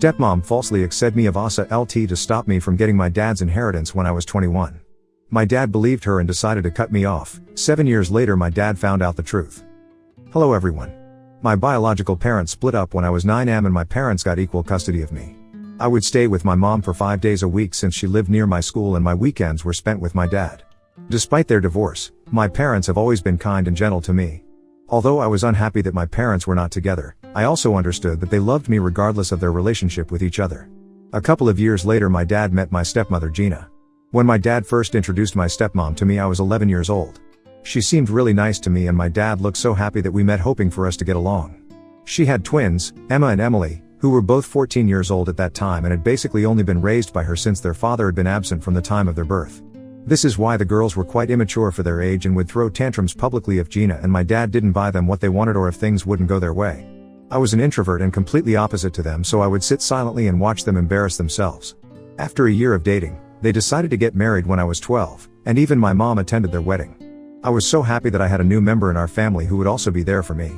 Stepmom falsely accused me of Assa to stop me from getting my dad's inheritance when I was 21. My dad believed her and decided to cut me off. 7 years later my dad found out the truth. Hello everyone. My biological parents split up when I was 9 and my parents got equal custody of me. I would stay with my mom for 5 days a week since she lived near my school and my weekends were spent with my dad. Despite their divorce, my parents have always been kind and gentle to me. Although I was unhappy that my parents were not together, I also understood that they loved me regardless of their relationship with each other. A couple of years later my dad met my stepmother Gina. When my dad first introduced my stepmom to me I was 11 years old. She seemed really nice to me and my dad looked so happy that we met hoping for us to get along. She had twins, Emma and Emily, who were both 14 years old at that time and had basically only been raised by her since their father had been absent from the time of their birth. This is why the girls were quite immature for their age and would throw tantrums publicly if Gina and my dad didn't buy them what they wanted or if things wouldn't go their way. I was an introvert and completely opposite to them, so I would sit silently and watch them embarrass themselves. After a year of dating, they decided to get married when I was 12, and even my mom attended their wedding. I was so happy that I had a new member in our family who would also be there for me.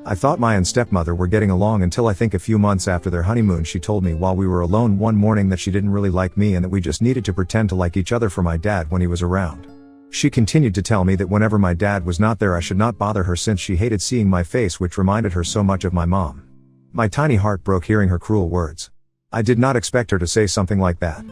I thought my stepmother were getting along until I think a few months after their honeymoon she told me while we were alone one morning that she didn't really like me and that we just needed to pretend to like each other for my dad when he was around. She continued to tell me that whenever my dad was not there I should not bother her since she hated seeing my face, which reminded her so much of my mom. My tiny heart broke hearing her cruel words. I did not expect her to say something like that.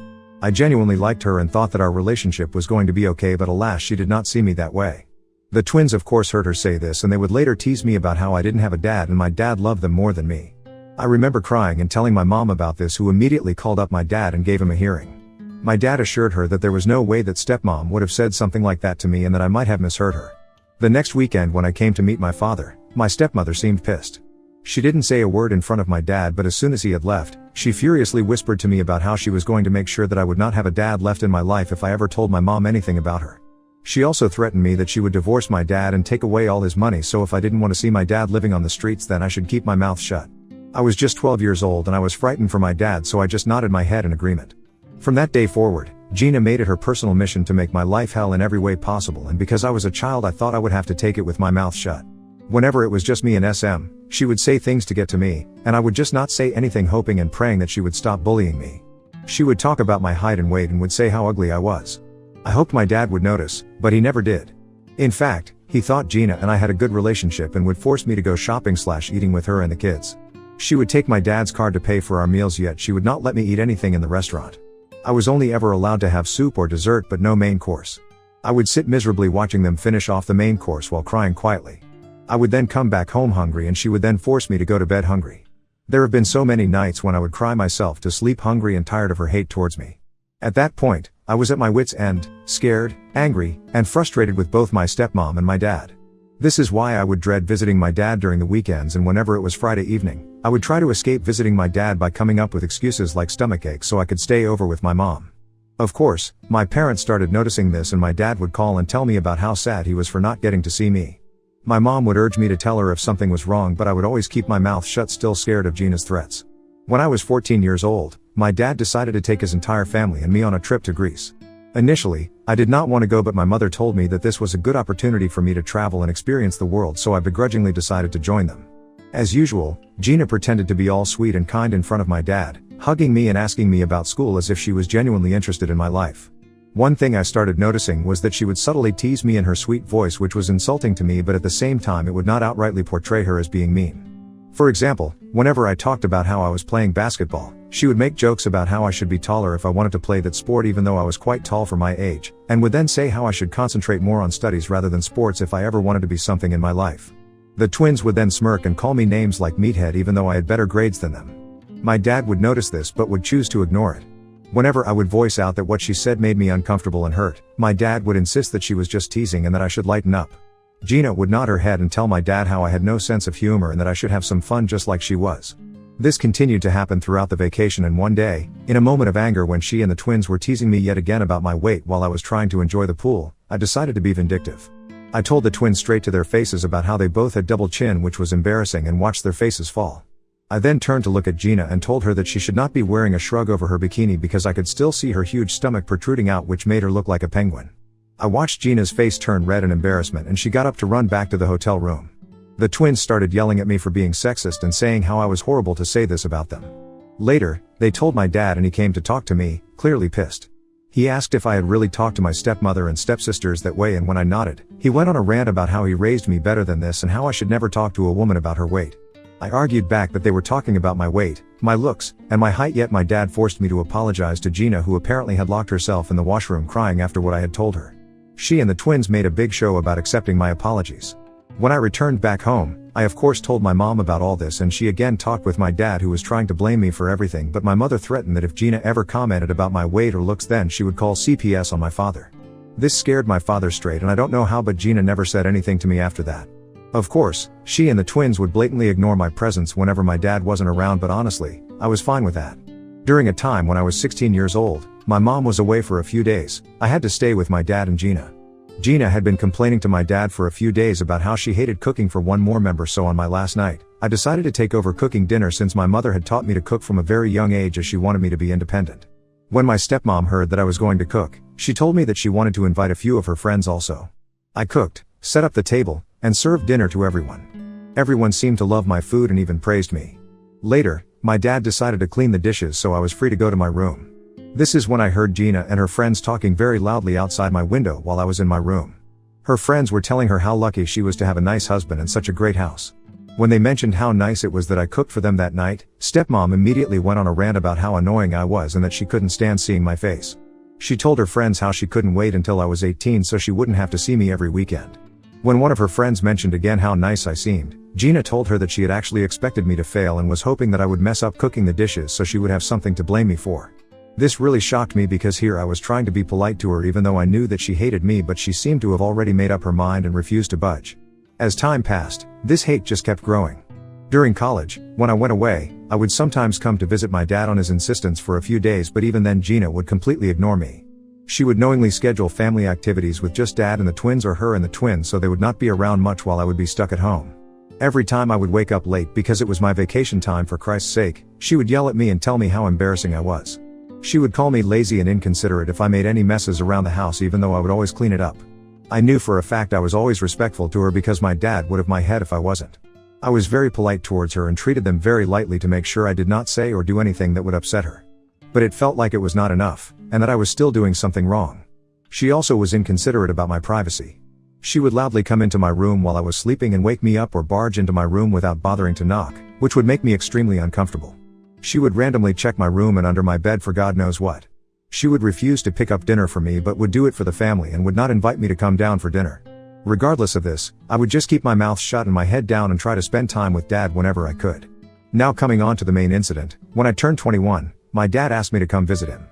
I genuinely liked her and thought that our relationship was going to be okay, but alas she did not see me that way. The twins of course heard her say this and they would later tease me about how I didn't have a dad and my dad loved them more than me. I remember crying and telling my mom about this, who immediately called up my dad and gave him a hearing. My dad assured her that there was no way that stepmom would have said something like that to me and that I might have misheard her. The next weekend when I came to meet my father, my stepmother seemed pissed. She didn't say a word in front of my dad, but as soon as he had left, she furiously whispered to me about how she was going to make sure that I would not have a dad left in my life if I ever told my mom anything about her. She also threatened me that she would divorce my dad and take away all his money, so if I didn't want to see my dad living on the streets then I should keep my mouth shut. I was just 12 years old and I was frightened for my dad, so I just nodded my head in agreement. From that day forward, Gina made it her personal mission to make my life hell in every way possible, and because I was a child I thought I would have to take it with my mouth shut. Whenever it was just me and SM, she would say things to get to me, and I would just not say anything, hoping and praying that she would stop bullying me. She would talk about my height and weight and would say how ugly I was. I hoped my dad would notice, but he never did. In fact, he thought Gina and I had a good relationship and would force me to go shopping/eating with her and the kids. She would take my dad's card to pay for our meals, yet she would not let me eat anything in the restaurant. I was only ever allowed to have soup or dessert but no main course. I would sit miserably watching them finish off the main course while crying quietly. I would then come back home hungry and she would then force me to go to bed hungry. There have been so many nights when I would cry myself to sleep hungry and tired of her hate towards me. At that point, I was at my wit's end, scared, angry, and frustrated with both my stepmom and my dad. This is why I would dread visiting my dad during the weekends, and whenever it was Friday evening, I would try to escape visiting my dad by coming up with excuses like stomachache so I could stay over with my mom. Of course, my parents started noticing this and my dad would call and tell me about how sad he was for not getting to see me. My mom would urge me to tell her if something was wrong, but I would always keep my mouth shut, still scared of Gina's threats. When I was 14 years old, my dad decided to take his entire family and me on a trip to Greece. Initially, I did not want to go, but my mother told me that this was a good opportunity for me to travel and experience the world, so I begrudgingly decided to join them. As usual, Gina pretended to be all sweet and kind in front of my dad, hugging me and asking me about school as if she was genuinely interested in my life. One thing I started noticing was that she would subtly tease me in her sweet voice, which was insulting to me, but at the same time it would not outrightly portray her as being mean. For example, whenever I talked about how I was playing basketball, she would make jokes about how I should be taller if I wanted to play that sport even though I was quite tall for my age, and would then say how I should concentrate more on studies rather than sports if I ever wanted to be something in my life. The twins would then smirk and call me names like meathead even though I had better grades than them. My dad would notice this but would choose to ignore it. Whenever I would voice out that what she said made me uncomfortable and hurt, my dad would insist that she was just teasing and that I should lighten up. Gina would nod her head and tell my dad how I had no sense of humor and that I should have some fun just like she was. This continued to happen throughout the vacation, and one day, in a moment of anger when she and the twins were teasing me yet again about my weight while I was trying to enjoy the pool, I decided to be vindictive. I told the twins straight to their faces about how they both had double chin, which was embarrassing, and watched their faces fall. I then turned to look at Gina and told her that she should not be wearing a shrug over her bikini because I could still see her huge stomach protruding out, which made her look like a penguin. I watched Gina's face turn red in embarrassment and she got up to run back to the hotel room. The twins started yelling at me for being sexist and saying how I was horrible to say this about them. Later, they told my dad and he came to talk to me, clearly pissed. He asked if I had really talked to my stepmother and stepsisters that way, and when I nodded, he went on a rant about how he raised me better than this and how I should never talk to a woman about her weight. I argued back that they were talking about my weight, my looks, and my height, yet my dad forced me to apologize to Gina, who apparently had locked herself in the washroom crying after what I had told her. She and the twins made a big show about accepting my apologies. When I returned back home, I of course told my mom about all this, and she again talked with my dad, who was trying to blame me for everything, but my mother threatened that if Gina ever commented about my weight or looks, then she would call CPS on my father. This scared my father straight, and I don't know how, but Gina never said anything to me after that. Of course, she and the twins would blatantly ignore my presence whenever my dad wasn't around, but honestly, I was fine with that. During a time when I was 16 years old, my mom was away for a few days. I had to stay with my dad and Gina. Gina had been complaining to my dad for a few days about how she hated cooking for one more member, so on my last night, I decided to take over cooking dinner, since my mother had taught me to cook from a very young age, as she wanted me to be independent. When my stepmom heard that I was going to cook, she told me that she wanted to invite a few of her friends also. I cooked, set up the table, and served dinner to everyone. Everyone seemed to love my food and even praised me. Later, my dad decided to clean the dishes, so I was free to go to my room. This is when I heard Gina and her friends talking very loudly outside my window while I was in my room. Her friends were telling her how lucky she was to have a nice husband and such a great house. When they mentioned how nice it was that I cooked for them that night, stepmom immediately went on a rant about how annoying I was and that she couldn't stand seeing my face. She told her friends how she couldn't wait until I was 18 so she wouldn't have to see me every weekend. When one of her friends mentioned again how nice I seemed, Gina told her that she had actually expected me to fail and was hoping that I would mess up cooking the dishes so she would have something to blame me for. This really shocked me, because here I was trying to be polite to her even though I knew that she hated me, but she seemed to have already made up her mind and refused to budge. As time passed, this hate just kept growing. During college, when I went away, I would sometimes come to visit my dad on his insistence for a few days, but even then Gina would completely ignore me. She would knowingly schedule family activities with just dad and the twins, or her and the twins, so they would not be around much while I would be stuck at home. Every time I would wake up late because it was my vacation time, for Christ's sake, she would yell at me and tell me how embarrassing I was. She would call me lazy and inconsiderate if I made any messes around the house, even though I would always clean it up. I knew for a fact I was always respectful to her, because my dad would have my head if I wasn't. I was very polite towards her and treated them very lightly to make sure I did not say or do anything that would upset her. But it felt like it was not enough, and that I was still doing something wrong. She also was inconsiderate about my privacy. She would loudly come into my room while I was sleeping and wake me up, or barge into my room without bothering to knock, which would make me extremely uncomfortable. She would randomly check my room and under my bed for God knows what. She would refuse to pick up dinner for me, but would do it for the family and would not invite me to come down for dinner. Regardless of this, I would just keep my mouth shut and my head down and try to spend time with dad whenever I could. Now coming on to the main incident, when I turned 21, my dad asked me to come visit him.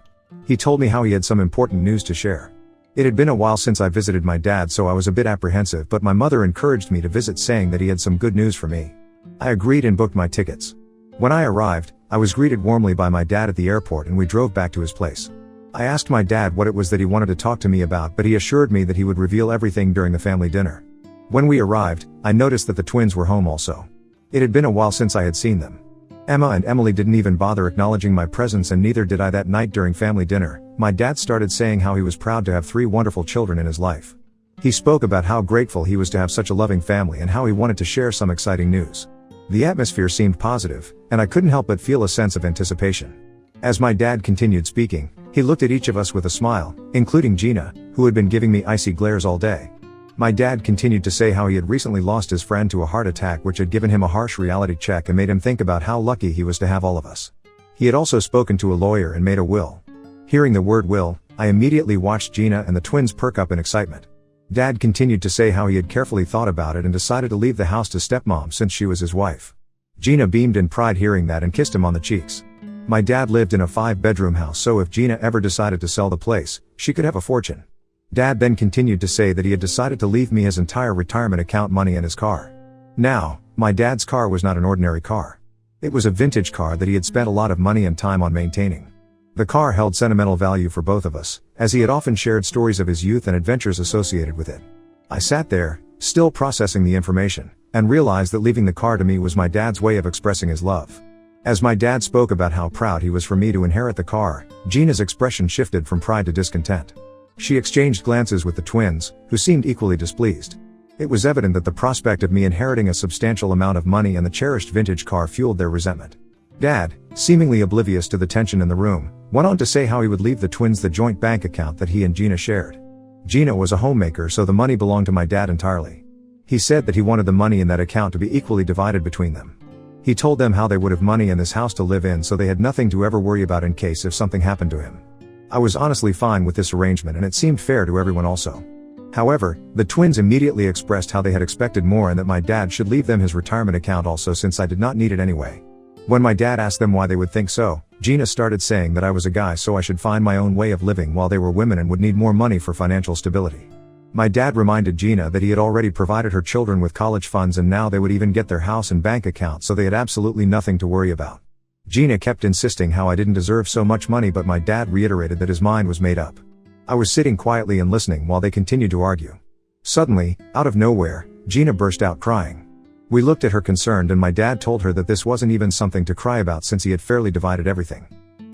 He told me how he had some important news to share. It had been a while since I visited my dad, so I was a bit apprehensive, but my mother encouraged me to visit, saying that he had some good news for me. I agreed and booked my tickets. When I arrived, I was greeted warmly by my dad at the airport and we drove back to his place. I asked my dad what it was that he wanted to talk to me about, but he assured me that he would reveal everything during the family dinner. When we arrived, I noticed that the twins were home also. It had been a while since I had seen them. Emma and Emily didn't even bother acknowledging my presence, and neither did I that night during family dinner. My dad started saying how he was proud to have 3 wonderful children in his life. He spoke about how grateful he was to have such a loving family and how he wanted to share some exciting news. The atmosphere seemed positive, and I couldn't help but feel a sense of anticipation. As my dad continued speaking, he looked at each of us with a smile, including Gina, who had been giving me icy glares all day. My dad continued to say how he had recently lost his friend to a heart attack, which had given him a harsh reality check and made him think about how lucky he was to have all of us. He had also spoken to a lawyer and made a will. Hearing the word will, I immediately watched Gina and the twins perk up in excitement. Dad continued to say how he had carefully thought about it and decided to leave the house to stepmom since she was his wife. Gina beamed in pride hearing that and kissed him on the cheeks. My dad lived in a 5-bedroom house, so if Gina ever decided to sell the place, she could have a fortune. Dad then continued to say that he had decided to leave me his entire retirement account money and his car. Now, my dad's car was not an ordinary car. It was a vintage car that he had spent a lot of money and time on maintaining. The car held sentimental value for both of us, as he had often shared stories of his youth and adventures associated with it. I sat there, still processing the information, and realized that leaving the car to me was my dad's way of expressing his love. As my dad spoke about how proud he was for me to inherit the car, Gina's expression shifted from pride to discontent. She exchanged glances with the twins, who seemed equally displeased. It was evident that the prospect of me inheriting a substantial amount of money and the cherished vintage car fueled their resentment. Dad, seemingly oblivious to the tension in the room, went on to say how he would leave the twins the joint bank account that he and Gina shared. Gina was a homemaker, so the money belonged to my dad entirely. He said that he wanted the money in that account to be equally divided between them. He told them how they would have money in this house to live in, so they had nothing to ever worry about in case if something happened to him. I was honestly fine with this arrangement, and it seemed fair to everyone also. However, the twins immediately expressed how they had expected more and that my dad should leave them his retirement account also, since I did not need it anyway. When my dad asked them why they would think so, Gina started saying that I was a guy, so I should find my own way of living while they were women and would need more money for financial stability. My dad reminded Gina that he had already provided her children with college funds, and now they would even get their house and bank account, so they had absolutely nothing to worry about. Gina kept insisting how I didn't deserve so much money, but my dad reiterated that his mind was made up. I was sitting quietly and listening while they continued to argue. Suddenly, out of nowhere, Gina burst out crying. We looked at her concerned, and my dad told her that this wasn't even something to cry about since he had fairly divided everything.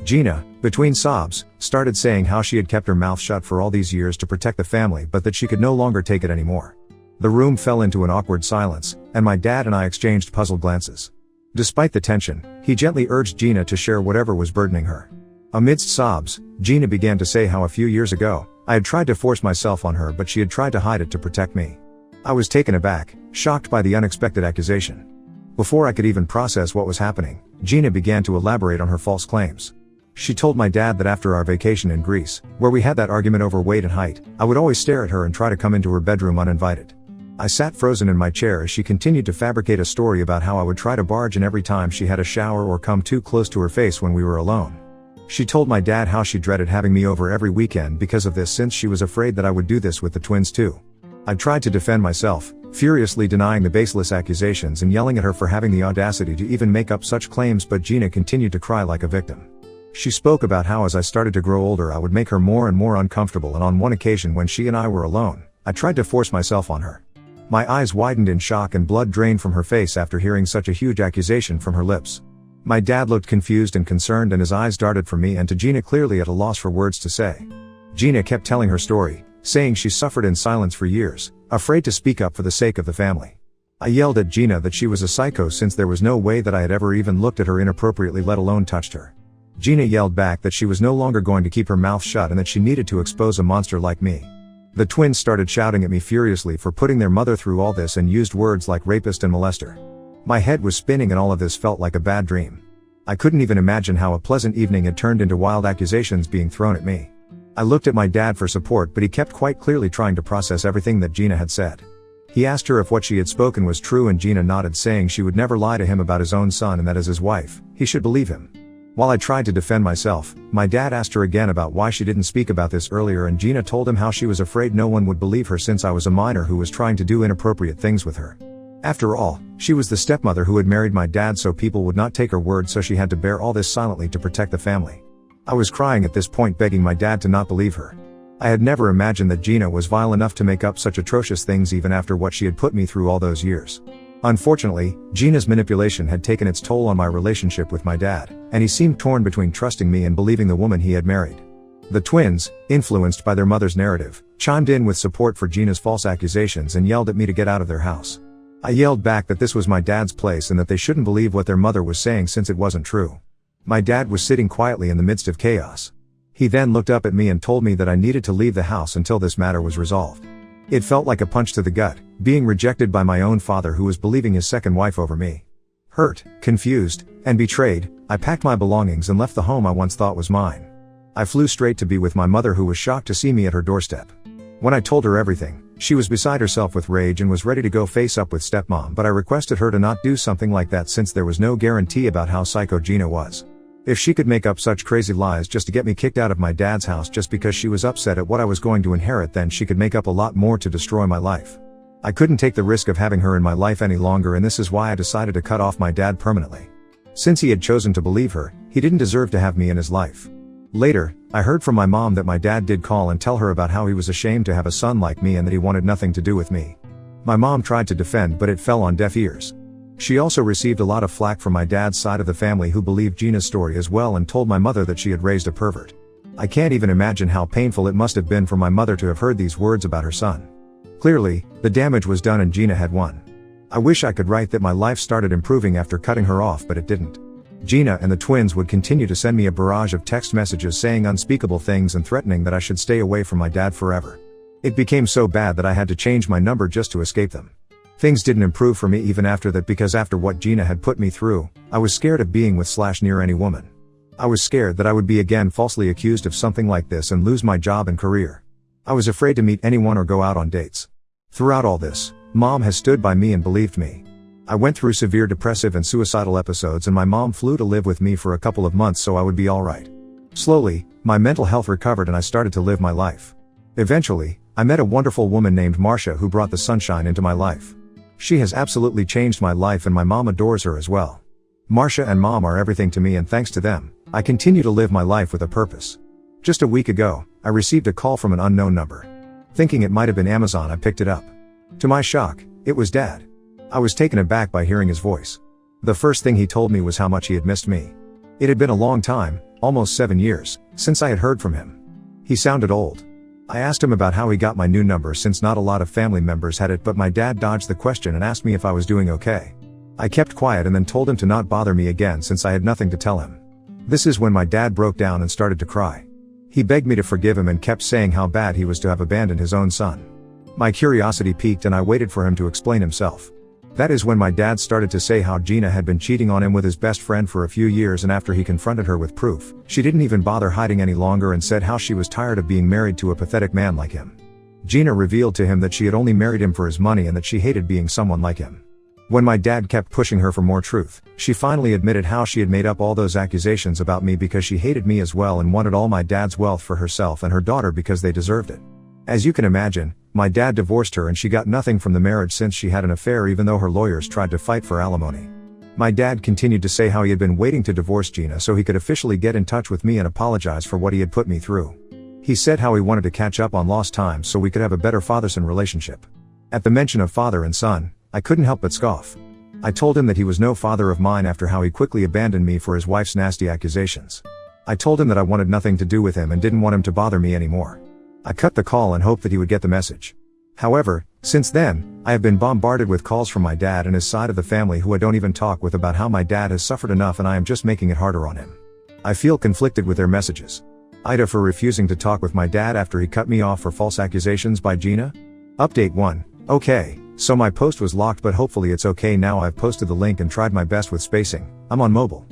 Gina, between sobs, started saying how she had kept her mouth shut for all these years to protect the family, but that she could no longer take it anymore. The room fell into an awkward silence, and my dad and I exchanged puzzled glances. Despite the tension, he gently urged Gina to share whatever was burdening her. Amidst sobs, Gina began to say how a few years ago, I had tried to force myself on her, but she had tried to hide it to protect me. I was taken aback, shocked by the unexpected accusation. Before I could even process what was happening, Gina began to elaborate on her false claims. She told my dad that after our vacation in Greece, where we had that argument over weight and height, I would always stare at her and try to come into her bedroom uninvited. I sat frozen in my chair as she continued to fabricate a story about how I would try to barge in every time she had a shower or come too close to her face when we were alone. She told my dad how she dreaded having me over every weekend because of this, since she was afraid that I would do this with the twins too. I tried to defend myself, furiously denying the baseless accusations and yelling at her for having the audacity to even make up such claims, but Gina continued to cry like a victim. She spoke about how as I started to grow older I would make her more and more uncomfortable, and on one occasion when she and I were alone, I tried to force myself on her. My eyes widened in shock and blood drained from her face after hearing such a huge accusation from her lips. My dad looked confused and concerned, and his eyes darted from me and to Gina, clearly at a loss for words to say. Gina kept telling her story, saying she suffered in silence for years, afraid to speak up for the sake of the family. I yelled at Gina that she was a psycho, since there was no way that I had ever even looked at her inappropriately, let alone touched her. Gina yelled back that she was no longer going to keep her mouth shut and that she needed to expose a monster like me. The twins started shouting at me furiously for putting their mother through all this and used words like rapist and molester. My head was spinning and all of this felt like a bad dream. I couldn't even imagine how a pleasant evening had turned into wild accusations being thrown at me. I looked at my dad for support, but he kept quite clearly trying to process everything that Gina had said. He asked her if what she had spoken was true, and Gina nodded, saying she would never lie to him about his own son and that as his wife, he should believe him. While I tried to defend myself, my dad asked her again about why she didn't speak about this earlier, and Gina told him how she was afraid no one would believe her since I was a minor who was trying to do inappropriate things with her. After all, she was the stepmother who had married my dad, so people would not take her word, so she had to bear all this silently to protect the family. I was crying at this point, begging my dad to not believe her. I had never imagined that Gina was vile enough to make up such atrocious things even after what she had put me through all those years. Unfortunately, Gina's manipulation had taken its toll on my relationship with my dad, and he seemed torn between trusting me and believing the woman he had married. The twins, influenced by their mother's narrative, chimed in with support for Gina's false accusations and yelled at me to get out of their house. I yelled back that this was my dad's place and that they shouldn't believe what their mother was saying since it wasn't true. My dad was sitting quietly in the midst of chaos. He then looked up at me and told me that I needed to leave the house until this matter was resolved. It felt like a punch to the gut, being rejected by my own father who was believing his second wife over me. Hurt, confused, and betrayed, I packed my belongings and left the home I once thought was mine. I flew straight to be with my mother, who was shocked to see me at her doorstep. When I told her everything, she was beside herself with rage and was ready to go face up with stepmom, but I requested her to not do something like that since there was no guarantee about how psycho Gina was. If she could make up such crazy lies just to get me kicked out of my dad's house just because she was upset at what I was going to inherit, then she could make up a lot more to destroy my life. I couldn't take the risk of having her in my life any longer, and this is why I decided to cut off my dad permanently. Since he had chosen to believe her, he didn't deserve to have me in his life. Later, I heard from my mom that my dad did call and tell her about how he was ashamed to have a son like me and that he wanted nothing to do with me. My mom tried to defend, but it fell on deaf ears. She also received a lot of flack from my dad's side of the family, who believed Gina's story as well and told my mother that she had raised a pervert. I can't even imagine how painful it must have been for my mother to have heard these words about her son. Clearly, the damage was done and Gina had won. I wish I could write that my life started improving after cutting her off, but it didn't. Gina and the twins would continue to send me a barrage of text messages saying unspeakable things and threatening that I should stay away from my dad forever. It became so bad that I had to change my number just to escape them. Things didn't improve for me even after that, because after what Gina had put me through, I was scared of being with / near any woman. I was scared that I would be again falsely accused of something like this and lose my job and career. I was afraid to meet anyone or go out on dates. Throughout all this, Mom has stood by me and believed me. I went through severe depressive and suicidal episodes, and my mom flew to live with me for a couple of months so I would be alright. Slowly, my mental health recovered and I started to live my life. Eventually, I met a wonderful woman named Marcia who brought the sunshine into my life. She has absolutely changed my life and my mom adores her as well. Marcia and Mom are everything to me, and thanks to them, I continue to live my life with a purpose. Just a week ago, I received a call from an unknown number. Thinking it might have been Amazon, I picked it up. To my shock, it was Dad. I was taken aback by hearing his voice. The first thing he told me was how much he had missed me. It had been a long time, almost 7 years, since I had heard from him. He sounded old. I asked him about how he got my new number since not a lot of family members had it, but my dad dodged the question and asked me if I was doing okay. I kept quiet and then told him to not bother me again since I had nothing to tell him. This is when my dad broke down and started to cry. He begged me to forgive him and kept saying how bad he was to have abandoned his own son. My curiosity piqued and I waited for him to explain himself. That is when my dad started to say how Gina had been cheating on him with his best friend for a few years, and after he confronted her with proof, she didn't even bother hiding any longer and said how she was tired of being married to a pathetic man like him. Gina revealed to him that she had only married him for his money and that she hated being someone like him. When my dad kept pushing her for more truth, she finally admitted how she had made up all those accusations about me because she hated me as well and wanted all my dad's wealth for herself and her daughter because they deserved it. As you can imagine, my dad divorced her and she got nothing from the marriage since she had an affair, even though her lawyers tried to fight for alimony. My dad continued to say how he had been waiting to divorce Gina so he could officially get in touch with me and apologize for what he had put me through. He said how he wanted to catch up on lost time so we could have a better father-son relationship. At the mention of father and son, I couldn't help but scoff. I told him that he was no father of mine after how he quickly abandoned me for his wife's nasty accusations. I told him that I wanted nothing to do with him and didn't want him to bother me anymore. I cut the call and hoped that he would get the message. However, since then, I have been bombarded with calls from my dad and his side of the family who I don't even talk with about how my dad has suffered enough and I am just making it harder on him. I feel conflicted with their messages. Ida for refusing to talk with my dad after he cut me off for false accusations by Gina. Update 1. Okay, so my post was locked, but hopefully it's okay now. I've posted the link and tried my best with spacing. I'm on mobile.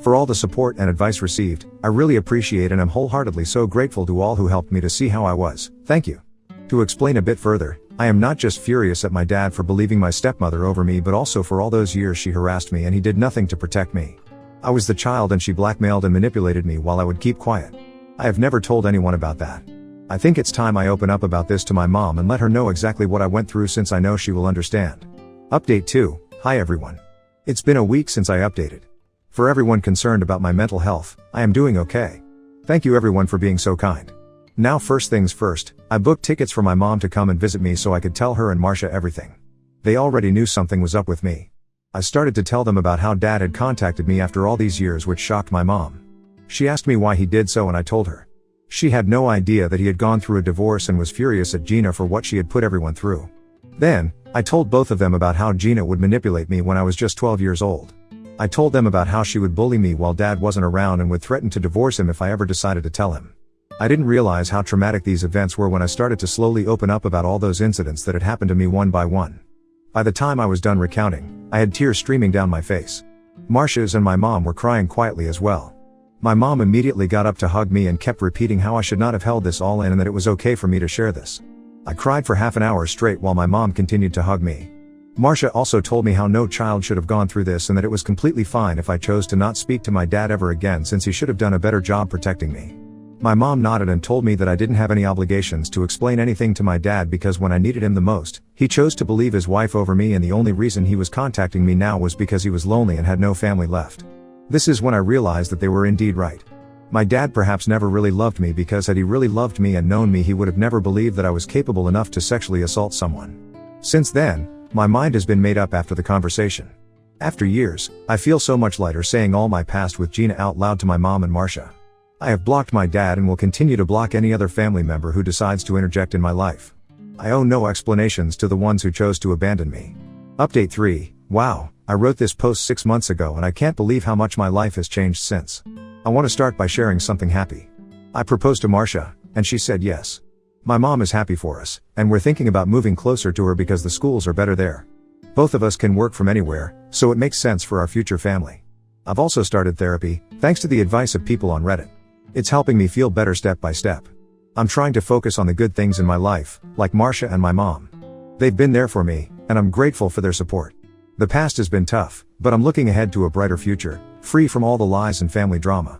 For all the support and advice received, I really appreciate and am wholeheartedly so grateful to all who helped me to see how I was. Thank you. To explain a bit further, I am not just furious at my dad for believing my stepmother over me, but also for all those years she harassed me and he did nothing to protect me. I was the child and she blackmailed and manipulated me while I would keep quiet. I have never told anyone about that. I think it's time I open up about this to my mom and let her know exactly what I went through, since I know she will understand. Update 2. Hi everyone. It's been a week since I updated. For everyone concerned about my mental health, I am doing okay. Thank you everyone for being so kind. Now first things first, I booked tickets for my mom to come and visit me so I could tell her and Marcia everything. They already knew something was up with me. I started to tell them about how Dad had contacted me after all these years, which shocked my mom. She asked me why he did so and I told her. She had no idea that he had gone through a divorce and was furious at Gina for what she had put everyone through. Then, I told both of them about how Gina would manipulate me when I was just 12 years old. I told them about how she would bully me while Dad wasn't around and would threaten to divorce him if I ever decided to tell him. I didn't realize how traumatic these events were when I started to slowly open up about all those incidents that had happened to me one by one. By the time I was done recounting, I had tears streaming down my face. Marcia's and my mom were crying quietly as well. My mom immediately got up to hug me and kept repeating how I should not have held this all in and that it was okay for me to share this. I cried for half an hour straight while my mom continued to hug me. Marcia also told me how no child should have gone through this and that it was completely fine if I chose to not speak to my dad ever again, since he should have done a better job protecting me. My mom nodded and told me that I didn't have any obligations to explain anything to my dad because when I needed him the most, he chose to believe his wife over me, and the only reason he was contacting me now was because he was lonely and had no family left. This is when I realized that they were indeed right. My dad perhaps never really loved me, because had he really loved me and known me, he would have never believed that I was capable enough to sexually assault someone. Since then, my mind has been made up after the conversation. After years, I feel so much lighter saying all my past with Gina out loud to my mom and Marcia. I have blocked my dad and will continue to block any other family member who decides to interject in my life. I owe no explanations to the ones who chose to abandon me. Update 3. Wow, I wrote this post 6 months ago and I can't believe how much my life has changed since. I want to start by sharing something happy. I proposed to Marcia, and she said yes. My mom is happy for us, and we're thinking about moving closer to her because the schools are better there. Both of us can work from anywhere, so it makes sense for our future family. I've also started therapy, thanks to the advice of people on Reddit. It's helping me feel better step by step. I'm trying to focus on the good things in my life, like Marcia and my mom. They've been there for me, and I'm grateful for their support. The past has been tough, but I'm looking ahead to a brighter future, free from all the lies and family drama.